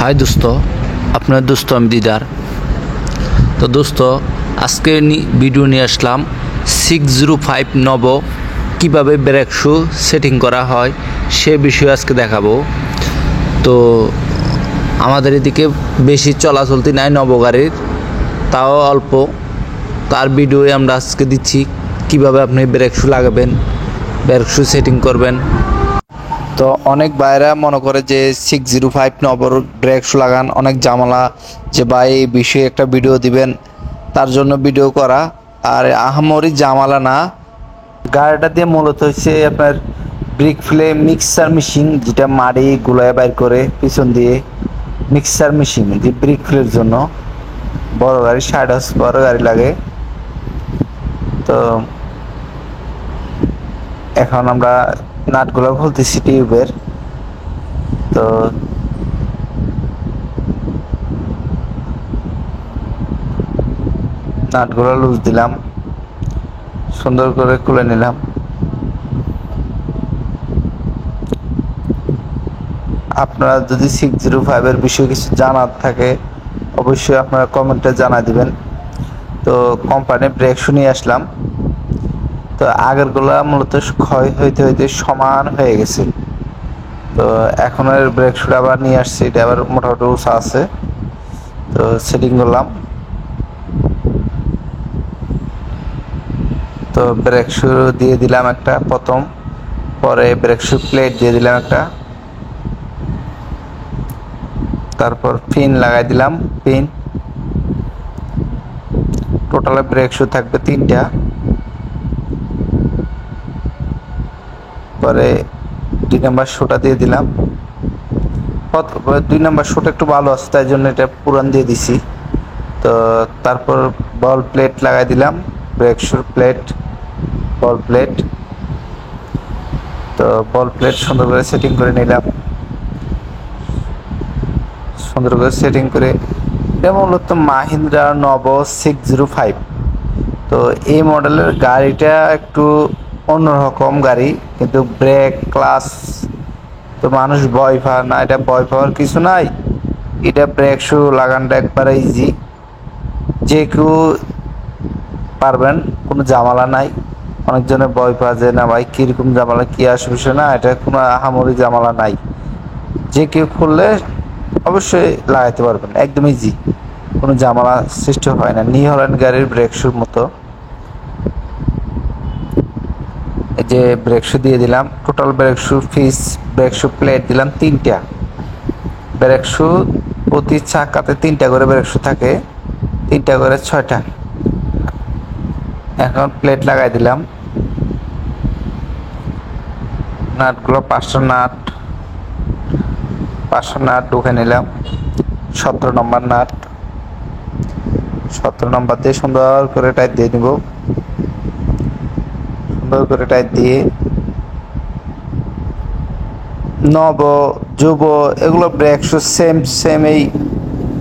High দোস্ত, আপনার দোস্ত আমি দিদার। তো দোস্ত, আজকে ভিডিও নিয়ে আসলাম 605 নবো কীভাবে ব্রেক শু সেটিং করা হয় সে বিষয়ে আজকে দেখাবো। তো আমাদের এদিকে বেশি চলাচলতি নাই নবো গাড়ির, তাও অল্প। তার ভিডিও আমরা আজকে দিচ্ছি কিভাবে আপনি ব্রেক শু লাগাবেন, ব্রেক শু সেটিং করবেন। তো অনেক ভাইরা মনে করে যে 605 নম্বর ব্রেক শু লাগান অনেক ঝামেলা, যে ভাই এই বিষয়ে একটা ভিডিও দিবেন, তার জন্য ভিডিও করা। আর আহামরি ঝামেলা না, গাড়িটা দিয়ে মূলত হচ্ছে আপনার ব্রিক ফ্লে মিক্সার মেশিন, যেটা মাড়ি গুলায় বাইর করে পিছন দিয়ে মিক্সার মেশিন যে ব্রিক ফ্লের জন্য বড় গাড়ি 60 বড় গাড়ি লাগে। তো এখন আমরা নাটগুলো খুলতেছি টিউবের। তো নাটগুলো লুজ দিলাম, সুন্দর করে খুলে নিলাম। আপনারা যদি 605 এর বিষয়ে কিছু জানার থাকে অবশ্যই আপনারা কমেন্টে জানা দিবেন। তো কোম্পানি ব্রেক শু নিয়ে আসলাম। তো আগেরগুলা মূলত ক্ষয় হইতে হইতে সমান হয়ে গেছে। তো এখন এর ব্রেক শুটা আবার নিয়ে আসছি, এটা আবার মোটামুটি উঁচা আছে। তো সেটিং করলাম। তো ব্রেক শু দিয়ে দিলাম একটা প্রথম, পরে ব্রেক শু প্লেট দিয়ে দিলাম একটা, তারপর পিন লাগাই দিলাম। পিন টোটাল ব্রেক শু থাকবে 3টা। পরে 2 নাম্বার শুটা দিয়ে দিলাম। 2 নাম্বার শুটা একটু ভালো আছে, তাই জন্য এটা পুরান দিয়ে দিছি। তো তারপর বল প্লেট লাগাই দিলাম, ব্রেক শুর প্লেট, বল প্লেট। তো বল প্লেট সুন্দর করে সেটিং করে নিলাম। সুন্দর করে সেটিং করে, এটা মূলত মাহিন্দ্রা নবো 605। তো এই মডেলের গাড়িটা একটু অন্যরকম গাড়ি, কিন্তু ব্রেক ক্লাস তো মানুষ ভয় পায় না, এটা ভয় পাওয়ার কিছু নাই। এটা ব্রেক শু লাগানটা একবারে ইজি, যে কেউ পারবেন, কোনো ঝামেলা নাই। অনেকজনের ভয় পায় যে না ভাই কীরকম ঝামেলা, কী আসবে না, এটা কোনো আহামরি ঝামেলা নাই। যে কেউ খুললে অবশ্যই লাগাইতে পারবেন, একদম ইজি, কোনো ঝামেলা সৃষ্টি হয় না। নিউ হল্যান্ড গাড়ির ব্রেক শুর মতো। এই যে ব্রেক শু দিয়ে দিলাম, total brake shoe piece, brake shoe plate দিলাম 3টা। ব্রেক শু প্রতি চাকাতে 3টা করে ব্রেক শু থাকে, 3টা করে 6টা। এখন প্লেট লাগাই দিলাম। নাটগুলো 500 নাট, 500 নাট ঢুকে নিলাম। 17 নম্বর নাট, 17 নম্বর দিয়ে সুন্দর করে টাইট দিয়ে নিব। সুন্দর করে টাইট দিয়ে নব যুব এগুলো ব্রেক শু সেম এই,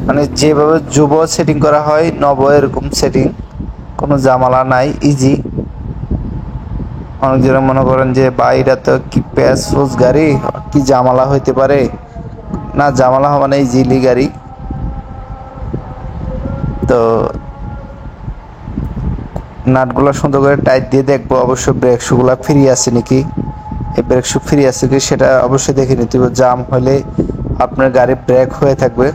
মানে যেভাবে যুব সেটিং করা হয় নব এরকম সেটিং, কোনো ঝামেলা নাই, ইজি। অনেকজনে মনে করেন যে ভাই এটা তো কি প্যাচ ফুস গাড়ি, কি ঝামেলা হইতে পারে, না ঝামেলা হবে না, ইজিলি গাড়ি। তো নাটগুলো সুন্দর করে টাইট দিয়ে দেখবো অবশ্যই ব্রেক শুগুলা ফ্রি আছে নাকি। এই ব্রেক শু ফ্রি আছে কি সেটা অবশ্যই দেখে নিতে হবে। জাম হলে আপনার গাড়ি ব্রেক হয়ে থাকবে।